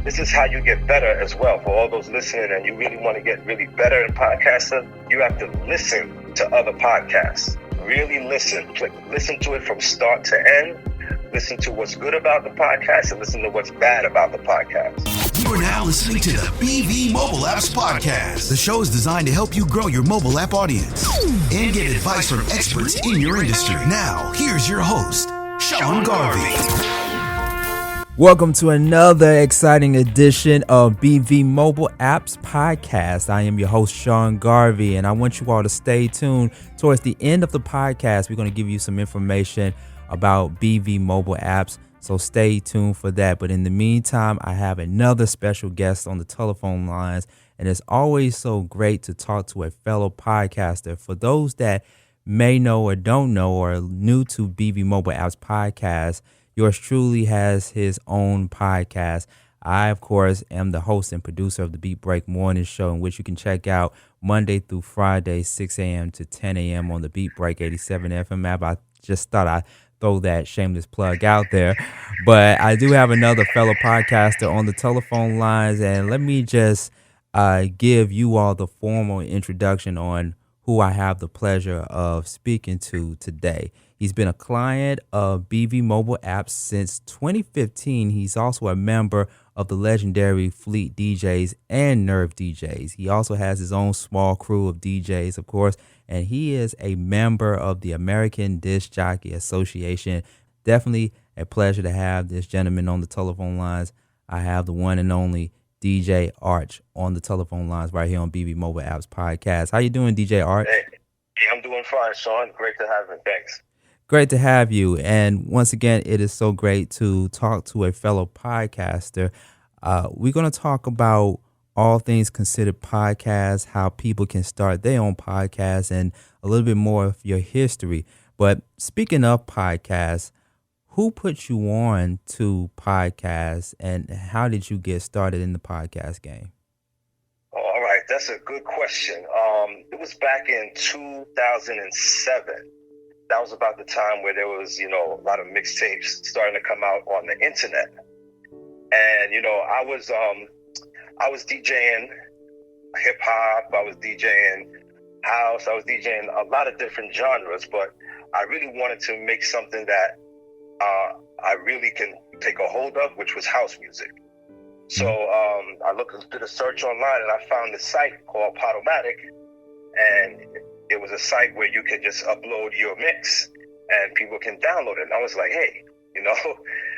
this is how you get better as well. For all those listening and you really want to get really better in podcasting, you have to listen to other podcasts. Really listen. Listen to it from start to end. Listen to what's good about the podcast and listen to what's bad about the podcast. You are now listening to the BV Mobile Apps Podcast. The show is designed to help you grow your mobile app audience and get advice from experts in your industry. Now, here's your host, Sean Garvey. Welcome to another exciting edition of BV Mobile Apps Podcast. I am your host, Sean Garvey, and I want you all to stay tuned. Towards the end of the podcast, we're going to give you some information about BV Mobile Apps, so stay tuned for that. But in the meantime, I have another special guest on the telephone lines, and it's always so great to talk to a fellow podcaster. For those that may know or don't know or are new to BV Mobile Apps Podcast, yours truly has his own podcast. I, of course, am the host and producer of the Beat Break Morning Show, in which you can check out Monday through Friday, 6 a.m. to 10 a.m. on the Beat Break 87 FM app. I just thought I'd throw that shameless plug out there. But I do have another fellow podcaster on the telephone lines, and let me just give you all the formal introduction on who I have the pleasure of speaking to today. He's been a client of BV Mobile Apps since 2015. He's also a member of the legendary Fleet DJs and Nerve DJs. He also has his own small crew of DJs, of course, and he is a member of the American Disc Jockey Association. Definitely a pleasure to have this gentleman on the telephone lines. I have the one and only DJ Arch on the telephone lines right here on BV Mobile Apps Podcast. How you doing, DJ Arch? Hey, I'm doing fine, Sean. Great to have you. Thanks. Great to have you. And once again, it is so great to talk to a fellow podcaster. We're going to talk about all things considered podcasts, how people can start their own podcasts, and a little bit more of your history. But speaking of podcasts, who put you on to podcasts, and how did you get started in the podcast game? All right, that's a good question. It was back in 2007. That was about the time where there was, a lot of mixtapes starting to come out on the internet. And, I was DJing hip hop, I was DJing house, I was DJing a lot of different genres, but I really wanted to make something that I really can take a hold of, which was house music. So I did a search online and I found this site called Podomatic, and it was a site where you could just upload your mix and people can download it. And I was like, hey,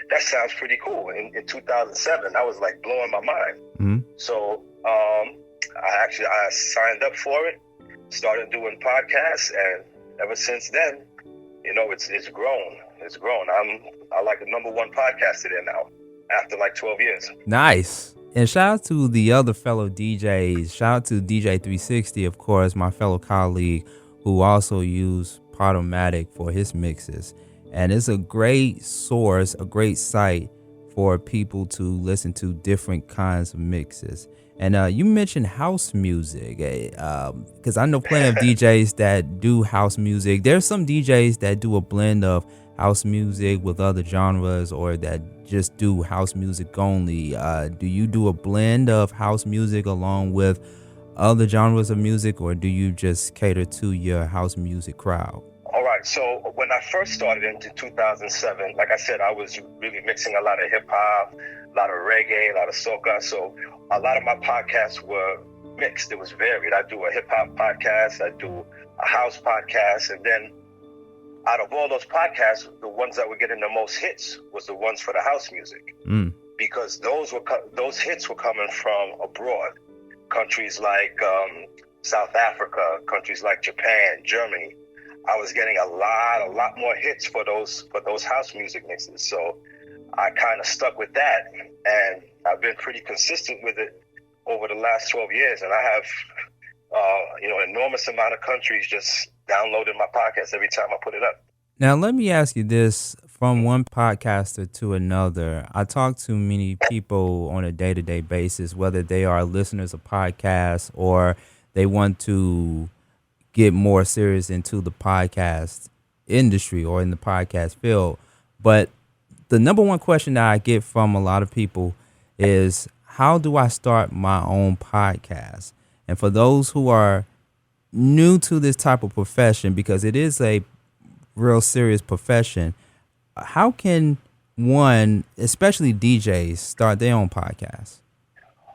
that sounds pretty cool. In 2007, I was like blowing my mind. Mm-hmm. So I signed up for it, started doing podcasts, and ever since then, it's grown. It's grown. I like the number one podcaster there now after like 12 years. Nice. And shout out to the other fellow DJs. Shout out to DJ 360, of course, my fellow colleague, who also used Podomatic for his mixes. And it's a great source, a great site for people to listen to different kinds of mixes. And you mentioned house music, because I know plenty of DJs that do house music. There's some DJs that do a blend of house music with other genres, or that just do house music only. Do you do a blend of house music along with other genres of music, or do you just cater to your house music crowd? All right. So when I first started in 2007, like I said, I was really mixing a lot of hip hop, a lot of reggae, a lot of soca. So a lot of my podcasts were mixed. It was varied. I do a hip hop podcast, I do a house podcast, and then out of all those podcasts, the ones that were getting the most hits was the ones for the house music, because those hits were coming from abroad, countries like South Africa, countries like Japan, Germany. I was getting a lot more hits for those house music mixes. So I kind of stuck with that, and I've been pretty consistent with it over the last 12 years. And I have, an enormous amount of countries just downloading my podcast every time I put it up. Now, let me ask you this, from one podcaster to another. I talk to many people on a day-to-day basis, whether they are listeners of podcasts or they want to get more serious into the podcast industry or in the podcast field. But the number one question that I get from a lot of people is, how do I start my own podcast? And for those who are new to this type of profession, because it is a real serious profession, how can one, especially DJs, start their own podcast?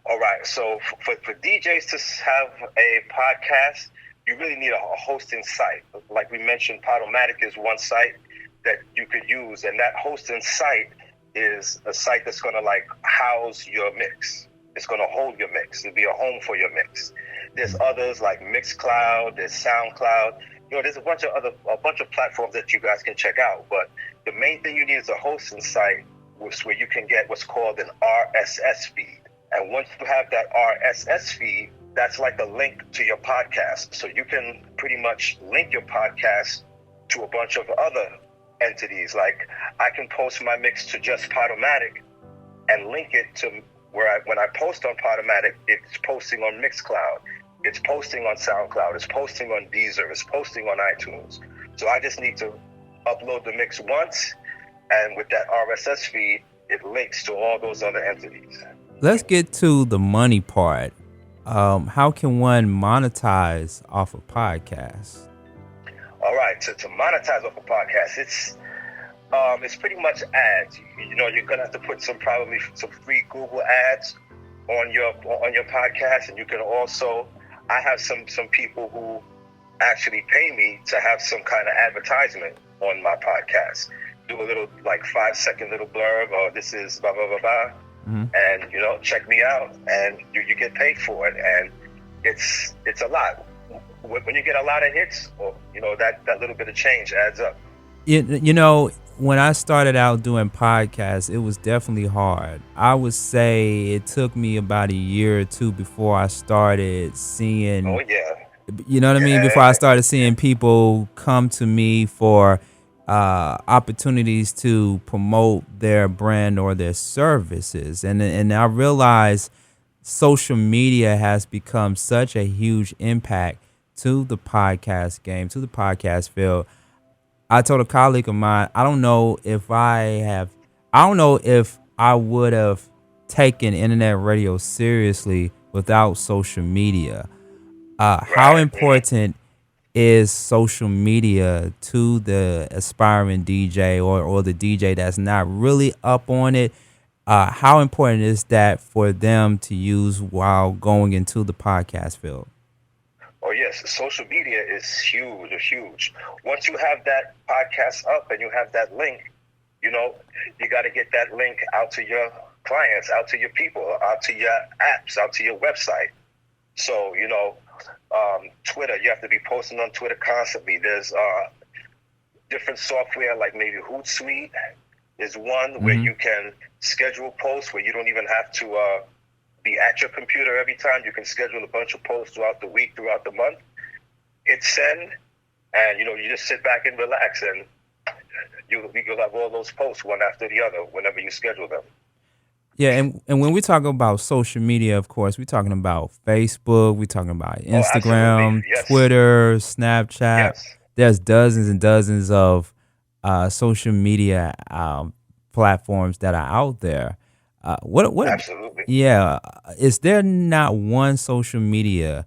All right. So for DJs to have a podcast, you really need a hosting site. Like we mentioned, Podomatic is one site that you could use, and that hosting site is a site that's going to like house your mix. It's going to hold your mix. It'll be a home for your mix. There's others like Mixcloud, there's SoundCloud. There's a bunch of platforms that you guys can check out. But the main thing you need is a hosting site where you can get what's called an RSS feed. And once you have that RSS feed, that's like a link to your podcast. So you can pretty much link your podcast to a bunch of other entities. Like I can post my mix to just Podomatic and link it to when I post on Podomatic, it's posting on Mixcloud, it's posting on SoundCloud, it's posting on Deezer, it's posting on iTunes. So I just need to upload the mix once, and with that RSS feed, it links to all those other entities. Let's get to the money part. How can one monetize off a podcast? All right, to monetize off a podcast, it's pretty much ads. You're gonna have to put probably some free Google ads on your podcast, and you can also. I have some people who actually pay me to have some kind of advertisement on my podcast. Do a little like 5-second little blurb, or this is blah blah blah blah, and check me out, and you get paid for it, and it's a lot. When you get a lot of hits, or that little bit of change adds up. When I started out doing podcasts, it was definitely hard. I would say it took me about a year or two before I started seeing. Oh yeah. You know what I mean? Before I started seeing people come to me for opportunities to promote their brand or their services, and I realized social media has become such a huge impact to the podcast game, to the podcast field. I told a colleague of mine, I don't know if I would have taken internet radio seriously without social media. How important is social media to the aspiring DJ or the DJ that's not really up on it? How important is that for them to use while going into the podcast field? Oh yes, social media is huge. Once you have that podcast up and you have that link, you got to get that link out to your clients, out to your people, out to your apps, out to your website. So, Twitter, you have to be posting on Twitter constantly. There's different software like maybe Hootsuite is one where you can schedule posts where you don't even have to be at your computer every time. You can schedule a bunch of posts throughout the week, throughout the month. Hit send, and you just sit back and relax, and you'll have all those posts one after the other whenever you schedule them. Yeah, and when we talk about social media, of course, we're talking about Facebook, we're talking about Instagram, yes. Twitter, Snapchat. Yes. There's dozens and dozens of social media platforms that are out there. What? Absolutely. Yeah. Is there not one social media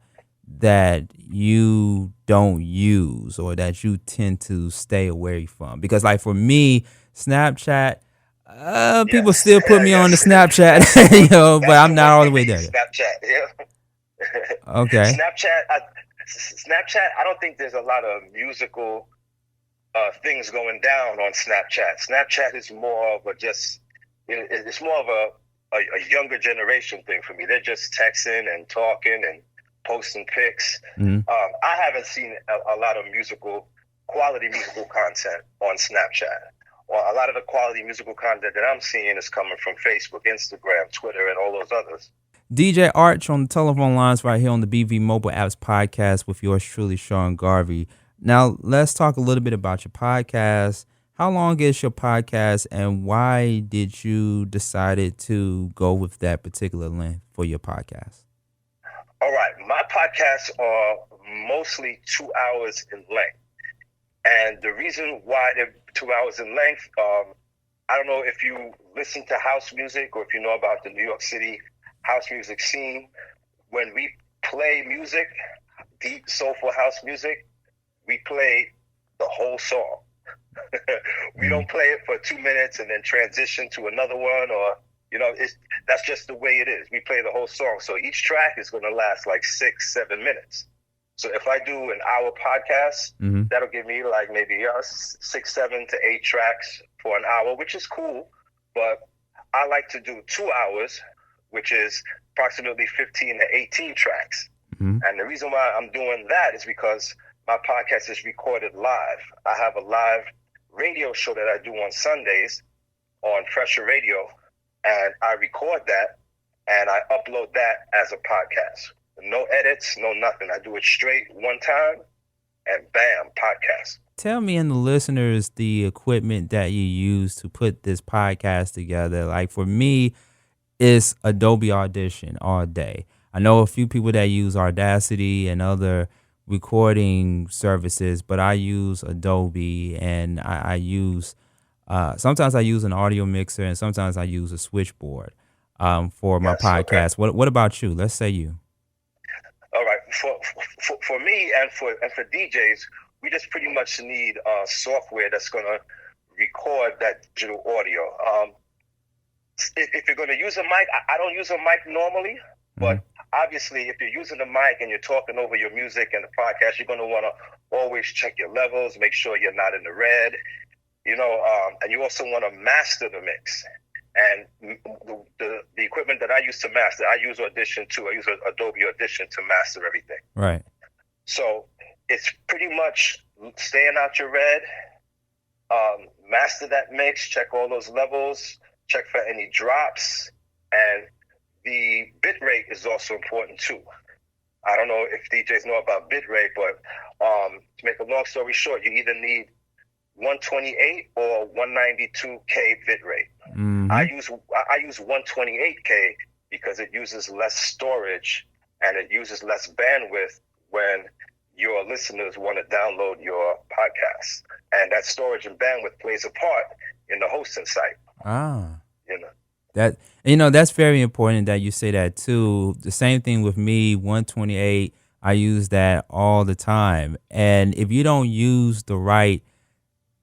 that you don't use or that you tend to stay away from? Because like for me, Snapchat, people still put me on the Snapchat, but I'm not all the way there. Snapchat, yeah. Okay. Snapchat, I don't think there's a lot of musical things going down on Snapchat. Snapchat is more of it's more of a younger generation thing for me. They're just texting and talking and posting pics. I haven't seen a lot of quality musical content on Snapchat. Well, a lot of the quality musical content that I'm seeing is coming from Facebook, Instagram, Twitter, and all those others. DJ Arch on the telephone lines right here on the BV Mobile Apps podcast with yours truly, Sean Garvey. Now, let's talk a little bit about your podcast. How long is your podcast, and why did you decide to go with that particular length for your podcast? All right. My podcasts are mostly 2 hours in length. And the reason why they're 2 hours in length, I don't know if you listen to house music or if you know about the New York City house music scene. When we play music, deep soulful house music, we play the whole song. We don't play it for 2 minutes and then transition to another one, or that's just the way it is. We play the whole song. So each track is going to last like 6-7 minutes. So if I do an hour podcast, that'll give me like maybe 6, 7 to 8 tracks for an hour, which is cool. But I like to do 2 hours, which is approximately 15 to 18 tracks. And the reason why I'm doing that is because my podcast is recorded live. I have a live radio show that I do on Sundays on Pressure Radio, and I record that and I upload that as a podcast. No edits, no nothing. I do it straight one time and bam, podcast. Tell me and the listeners the equipment that you use to put this podcast together. Like for me, it's Adobe Audition all day. I know a few people that use Audacity and other recording services, but I use Adobe, and I use sometimes I use an audio mixer, and sometimes I use a switchboard for my podcast. Okay. What about you? Let's say you. All right, for me and for DJs, we just pretty much need software that's going to record that digital audio. If you're going to use a mic, I don't use a mic normally, but obviously, if you're using the mic and you're talking over your music and the podcast, you're going to want to always check your levels, make sure you're not in the red, and you also want to master the mix. And the equipment that I use to master, I use Audition too. I use Adobe Audition to master everything. Right. So it's pretty much staying out your red, master that mix, check all those levels, check for any drops, and the bit rate is also important too. I don't know if DJs know about bit rate, but to make a long story short, you either need 128 or 192K bit rate. I use 128K because it uses less storage and it uses less bandwidth when your listeners want to download your podcast. And that storage and bandwidth plays a part in the hosting site. That's very important that you say that too. The same thing with me, 128, I use that all the time. And if you don't use the right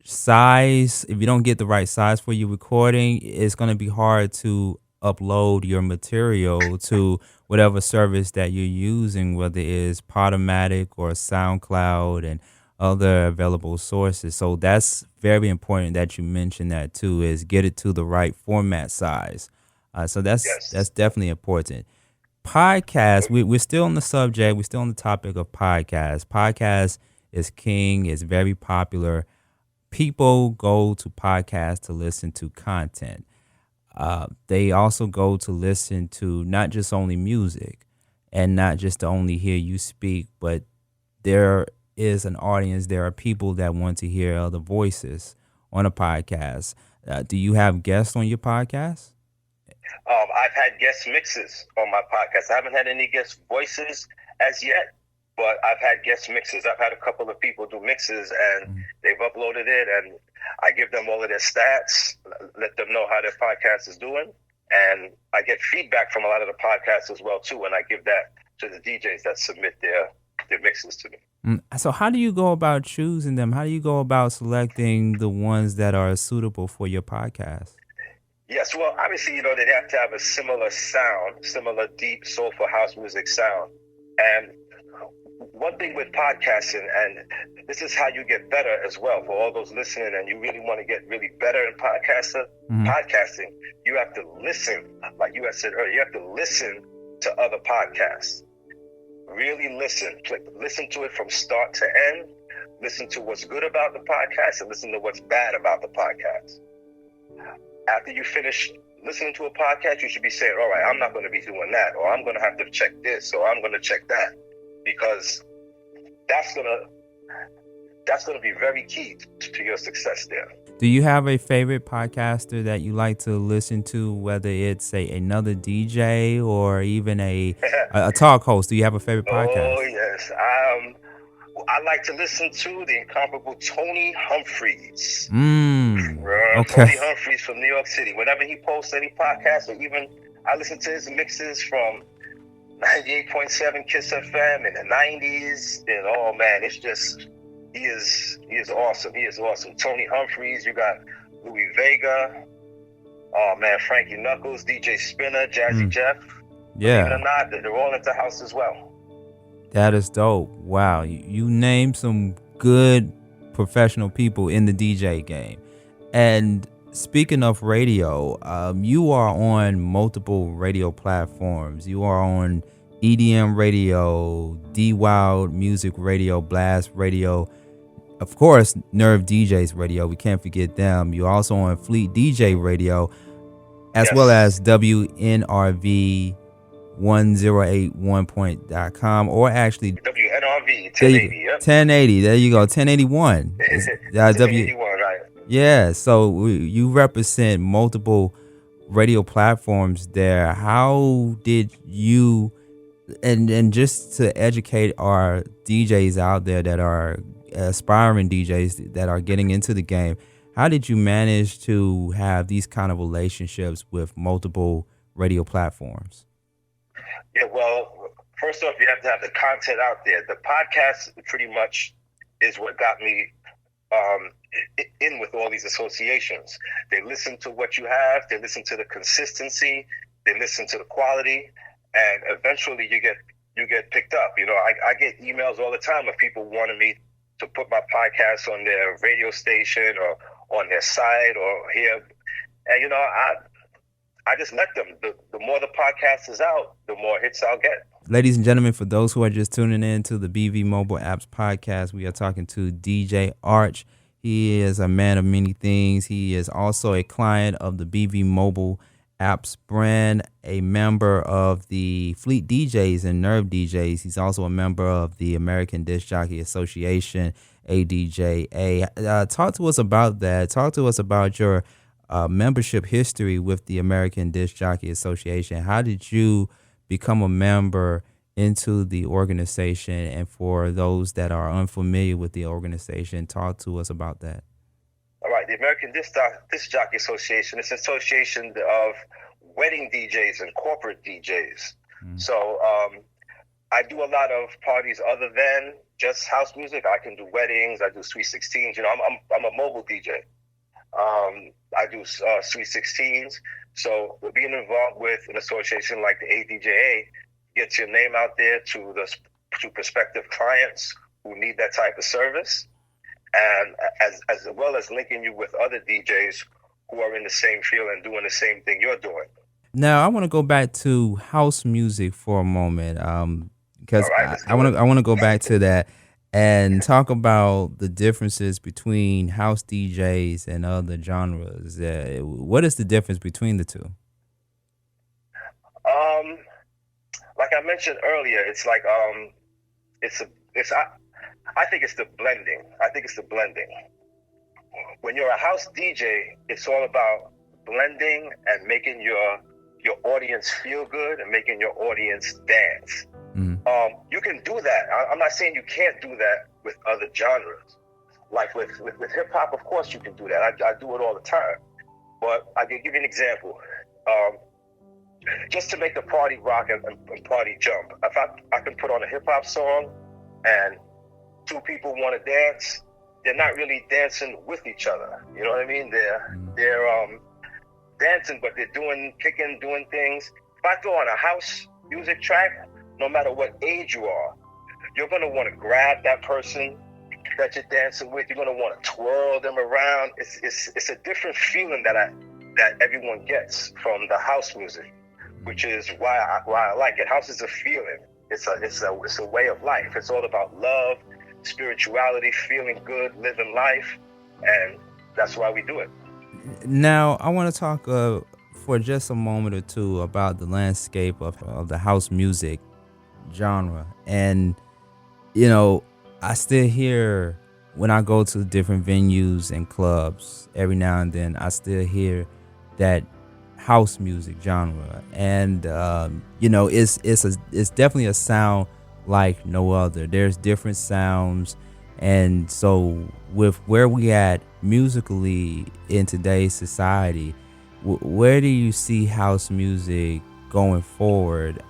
size, if you don't get the right size for your recording, it's going to be hard to upload your material to whatever service that you're using, whether it is Podomatic or SoundCloud and other available sources. So that's very important that you mention that too, is get it to the right format size. So that's definitely important. Podcast, we're still on the subject. We're still on the topic of podcasts. Podcast is king. It's very popular. People go to podcasts to listen to content. They also go to listen to not just only music and not just to only hear you speak, but there is an audience. There are people that want to hear other voices on a podcast. Do you have guests on your podcast? I've had guest mixes on my podcast. I haven't had any guest voices as yet, but I've had guest mixes. I've had a couple of people do mixes, and they've uploaded it, and I give them all of their stats, let them know how their podcast is doing, and I get feedback from a lot of the podcasts as well too, and I give that to the DJs that submit their mixes to me. So how do you go about choosing them? How do you go about selecting the ones that are suitable for your podcast? Yes, well, obviously, they have to have a similar sound, similar deep, soulful house music sound. And one thing with podcasting, and this is how you get better as well, for all those listening and you really want to get really better in podcasting, you have to listen, like you had said earlier, you have to listen to other podcasts. Really listen. Listen to it from start to end. Listen to what's good about the podcast and listen to what's bad about the podcast. After you finish listening to a podcast, you should be saying, all right, I'm not going to be doing that, or I'm going to have to check this, or I'm going to check that, because that's going to be very key to your success there. Do you have a favorite podcaster that you like to listen to, whether it's another DJ or even a talk host? Do you have a favorite podcast? Oh, yes. I like to listen to the incomparable Tony Humphreys. Okay. Tony Humphreys from New York City. Whenever he posts any podcast, or even I listened to his mixes from 98.7 Kiss FM in the 90s, and oh man, it's just he is awesome. He is awesome. Tony Humphries, you got Louis Vega, oh man, Frankie Knuckles, DJ Spinner, Jazzy Jeff. Yeah. Believe it or not, they're all into house as well. That is dope. Wow. You named some good professional people in the DJ game. And speaking of radio, you are on multiple radio platforms. You are on EDM radio, D-Wild Music Radio, Blast Radio, of course, Nerve DJs Radio. We can't forget them. You're also on Fleet DJ Radio, as well as WNRV 1081.com, or actually WNRV 1080. Yep. 1080. There you go. 1081. 1081, right? Yeah. So you represent multiple radio platforms there. How did you, and just to educate our DJs out there that are aspiring DJs that are getting into the game, how did you manage to have these kind of relationships with multiple radio platforms? Yeah, well, first off, you have to have the content out there. The podcast pretty much is what got me in with all these associations. They listen to what you have, they listen to the consistency, they listen to the quality, and eventually you get picked up. You know, I get emails all the time of people wanting me to put my podcast on their radio station or on their site or here. And, you know, I just let them. The more the podcast is out, the more hits I'll get. Ladies and gentlemen, for those who are just tuning in to the BV Mobile Apps Podcast, we are talking to DJ Arch. He is a man of many things. He is also a client of the BV Mobile Apps brand, a member of the Fleet DJs and Nerve DJs. He's also a member of the American Disc Jockey Association, ADJA. Talk to us about that. Talk to us about your membership history with the American Disc Jockey Association. How did you become a member into the organization? And for those that are unfamiliar with the organization, talk to us about that. All right, the American Disc Jockey Association is an association of wedding DJs and corporate DJs. So I do a lot of parties other than just house music. I can do weddings. I do sweet 16s. You know, I'm a mobile DJ. I do sweet 16s. So being involved with an association like the ADJA gets your name out there to prospective clients who need that type of service, and as well as linking you with other DJs who are in the same field and doing the same thing you're doing. Now, I want to go back to house music for a moment, because I want to go back to that and talk about the differences between house DJs and other genres. What is the difference between the two? Like I mentioned earlier, it's like I think it's the blending. When you're a house DJ, it's all about blending and making your audience feel good and making your audience dance. You can do that. I'm not saying you can't do that with other genres. Like with hip hop, of course you can do that. I do it all the time. But I can give you an example. Just to make the party rock and party jump. If I can put on a hip hop song and two people want to dance, they're not really dancing with each other. You know what I mean? They're dancing, but they're doing things. If I throw on a house music track, no matter what age you are, you're going to want to grab that person that you're dancing with. You're going to want to twirl them around. It's a different feeling that everyone gets from the house music, which is why I like it. House is a feeling. It's a way of life. It's all about love, spirituality, feeling good, living life, and that's why we do it. Now, I want to talk for just a moment or two about the landscape of the house music genre. And, you know, I still hear, when I go to different venues and clubs, every now and then, I still hear that house music genre. And, you know, it's definitely a sound like no other. There's different sounds. And so with where we at musically in today's society, where do you see house music going forward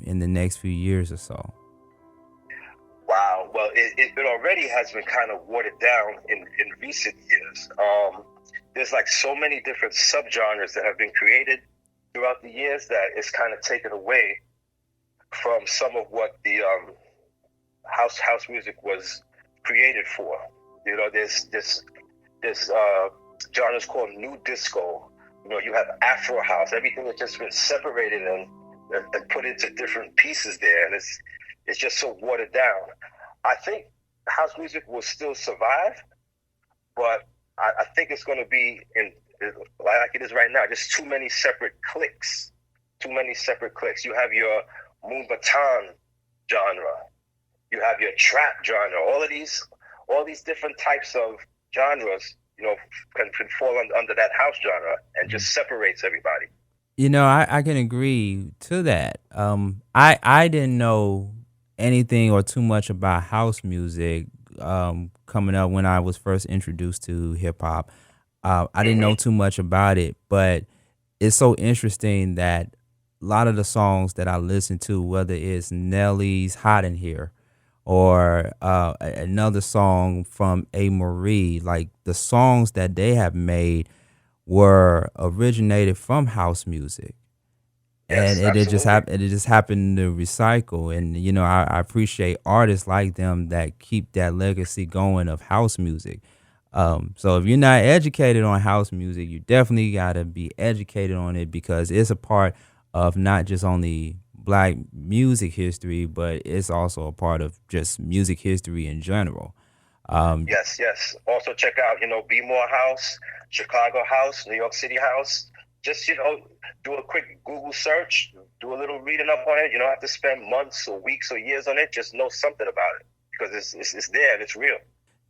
in the next few years or so? Wow. Well, it already has been kind of watered down in recent years. There's like so many different subgenres that have been created throughout the years that it's kind of taken away from some of what the house music was created for. You know, there's genres called new disco. You know, you have Afro house. Everything has just been separated and put into different pieces there, and it's just so watered down. I think house music will still survive, but I think it's going to be like it is right now, just too many separate cliques. You have your Moombahton genre. You have your trap genre. All these different types of genres, you know, can fall under that house genre and just separates everybody. You know, I can agree to that. I didn't know anything or too much about house music coming up when I was first introduced to hip hop. I didn't know too much about it, but it's so interesting that a lot of the songs that I listen to, whether it's Nelly's "Hot in Here" or another song from A. Marie, like the songs that they have made were originated from house music. Yes, And it just absolutely. happened to recycle. And you know, I appreciate artists like them that keep that legacy going of house music. So if you're not educated on house music, you definitely got to be educated on it, because it's a part of not just only black music history, but it's also a part of just music history in general. Um, Yes. Also check out, you know, Be More House, Chicago House, New York City House. Just, you know, do a quick Google search, do a little reading up on it. You don't have to spend months or weeks or years on it. Just know something about it, because it's there and it's real.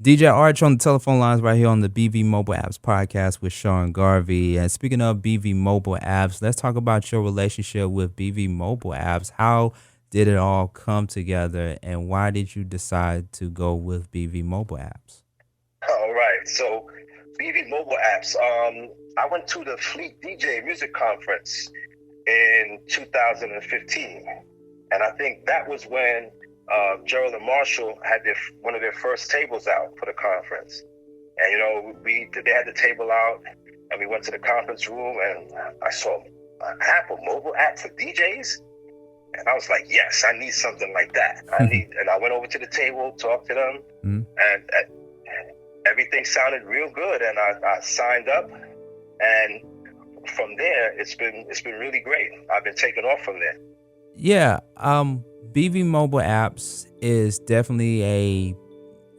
DJ Arch on the telephone lines right here on the BV Mobile Apps podcast with Sean Garvey. And speaking of BV Mobile Apps, let's talk about your relationship with BV Mobile Apps. How did it all come together, and why did you decide to go with BV Mobile Apps? All right. So BV Mobile Apps. I went to the Fleet DJ Music Conference in 2015, and I think that was when Gerald and Marshall had one of their first tables out for the conference. And you know, they had the table out, and we went to the conference room, and I saw an app, a mobile app for DJs, and I was like, yes, I need something like that. And I went over to the table, talked to them, Mhm. and everything sounded real good, and I signed up, and from there it's been really great. I've been taking off from there. Yeah, BV Mobile Apps is definitely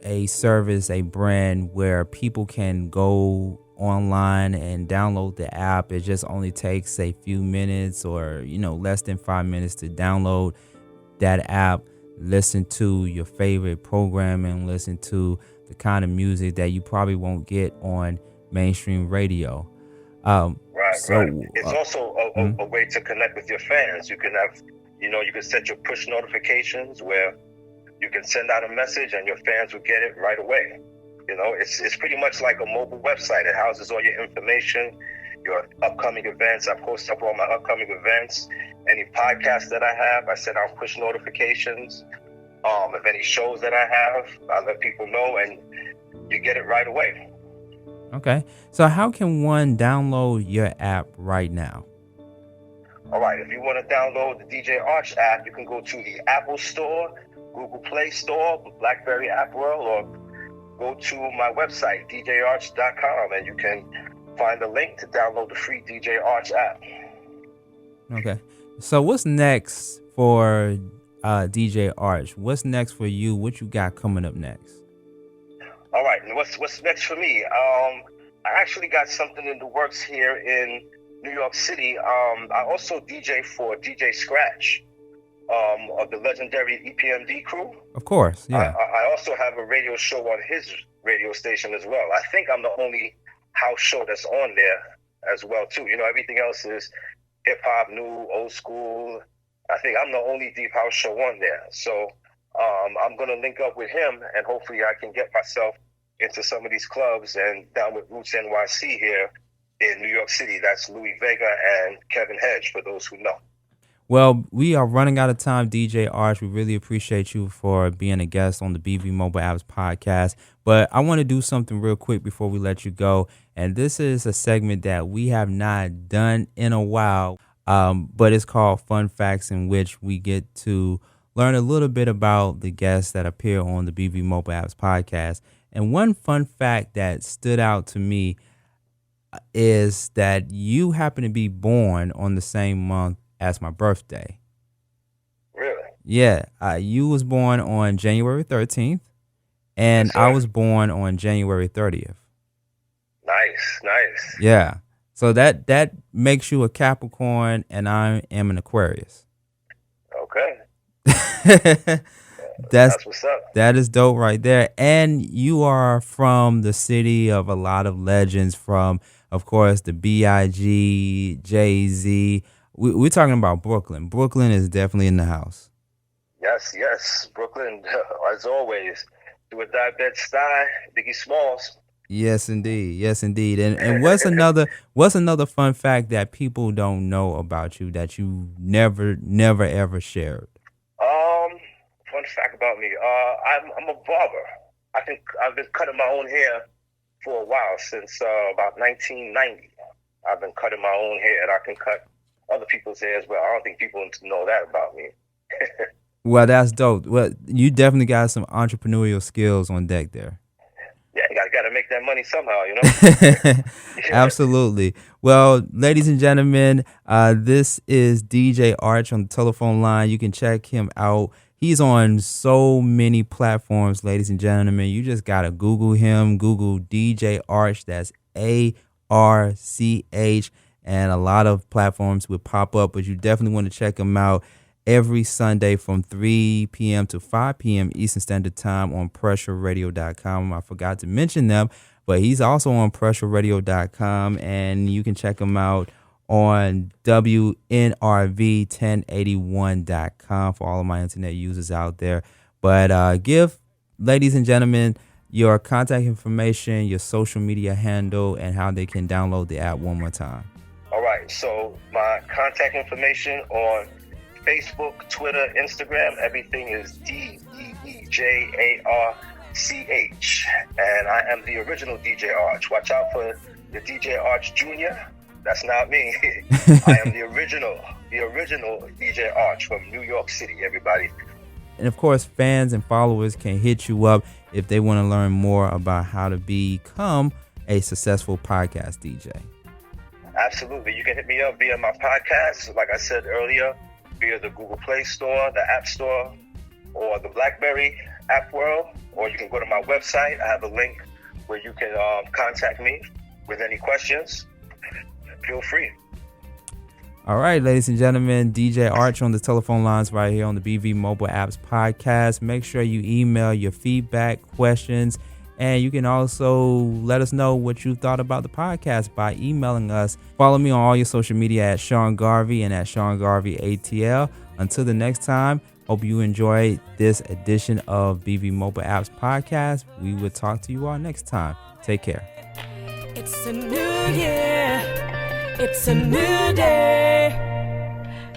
a service, a brand where people can go online and download the app. It just only takes a few minutes, or you know, less than 5 minutes to download that app, listen to your favorite programming, listen to the kind of music that you probably won't get on mainstream radio. Right. So, It's also mhm. a way to connect with your fans. You can have, you know, you can set your push notifications where you can send out a message and your fans will get it right away. You know, it's pretty much like a mobile website. It houses all your information, your upcoming events. I post up all my upcoming events. Any podcasts that I have, I send out push notifications. If any shows that I have, I let people know, and you get it right away. Okay. So how can one download your app right now? All right, if you want to download the DJ Arch app, you can go to the Apple Store, Google Play Store, BlackBerry App World, or go to my website, djarch.com, and you can find the link to download the free DJ Arch app. Okay. So what's next for DJ Arch? What's next for you? What you got coming up next? All right, and what's next for me? I actually got something in the works here in New York City. I also DJ for DJ Scratch of the legendary EPMD crew. Of course, yeah. I also have a radio show on his radio station as well. I think I'm the only house show that's on there as well too. You know, everything else is hip hop, new, old school. I think I'm the only deep house show on there. So I'm gonna link up with him, and hopefully I can get myself into some of these clubs and down with Roots NYC here in New York City. That's Louis Vega and Kevin Hedge, for those who know. Well, we are running out of time, DJ Arch. We really appreciate you for being a guest on the BV Mobile Apps podcast. But I want to do something real quick before we let you go. And this is a segment that we have not done in a while, but it's called Fun Facts, in which we get to learn a little bit about the guests that appear on the BV Mobile Apps podcast. And one fun fact that stood out to me is that you happen to be born on the same month as my birthday. Really? Yeah. You was born on January 13th, and Yes, I was born on January 30th. Nice. Yeah. So that makes you a Capricorn, and I am an Aquarius. Okay. That's what's up. That is dope right there. And you are from the city of a lot of legends, from, of course, the B.I.G., Jay-Z. We're talking about Brooklyn. Brooklyn is definitely in the house. Yes. Brooklyn, as always. Do a die Bed-Stuy, Biggie Smalls. Yes, indeed. And what's another fun fact that people don't know about you that you never ever shared? Fun fact about me. I'm a barber. I've been cutting my own hair for a while, since about 1990. I've been cutting my own hair, and I can cut other people's hair as well. I don't think people know that about me. Well, that's dope. Well, you definitely got some entrepreneurial skills on deck there. Yeah, you got to make that money somehow, you know? Absolutely. Well, ladies and gentlemen, this is DJ Arch on the telephone line. You can check him out. He's on so many platforms, ladies and gentlemen. You just got to Google him. Google DJ Arch. That's ARCH. And a lot of platforms would pop up, but you definitely want to check him out every Sunday from 3 p.m. to 5 p.m. Eastern Standard Time on PressureRadio.com. I forgot to mention them, but he's also on PressureRadio.com, and you can check him out on WNRV1081.com for all of my internet users out there. But give, ladies and gentlemen, your contact information, your social media handle, and how they can download the app one more time. All right, so my contact information on Facebook, Twitter, Instagram, everything is DEEJARCH. And I am the original DJ Arch. Watch out for the DJ Arch Jr. That's not me. I am the original DJ Arch from New York City, everybody. And of course, fans and followers can hit you up if they want to learn more about how to become a successful podcast DJ. Absolutely. You can hit me up via my podcast, like I said earlier, via the Google Play Store, the App Store, or the BlackBerry App World, or you can go to my website. I have a link where you can contact me with any questions. Feel free. All right, ladies and gentlemen, DJ Arch on the telephone lines right here on the BV Mobile Apps podcast. Make sure you email your feedback, questions, and you can also let us know what you thought about the podcast by emailing us. Follow me on all your social media at Sean Garvey and at Sean Garvey ATL. Until the next time, hope you enjoyed this edition of BV Mobile Apps podcast. We will talk to you all next time. Take care. It's a new year. It's a new day.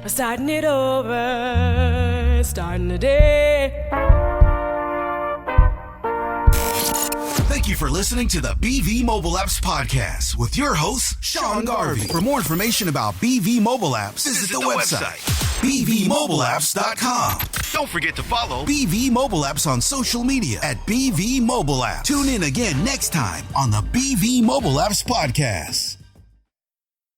We're starting it over. Starting the day. Thank you for listening to the BV Mobile Apps podcast with your host, Sean Garvey. For more information about BV Mobile Apps, visit the website, bvmobileapps.com. Don't forget to follow BV Mobile Apps on social media at BV Mobile Apps. Tune in again next time on the BV Mobile Apps podcast.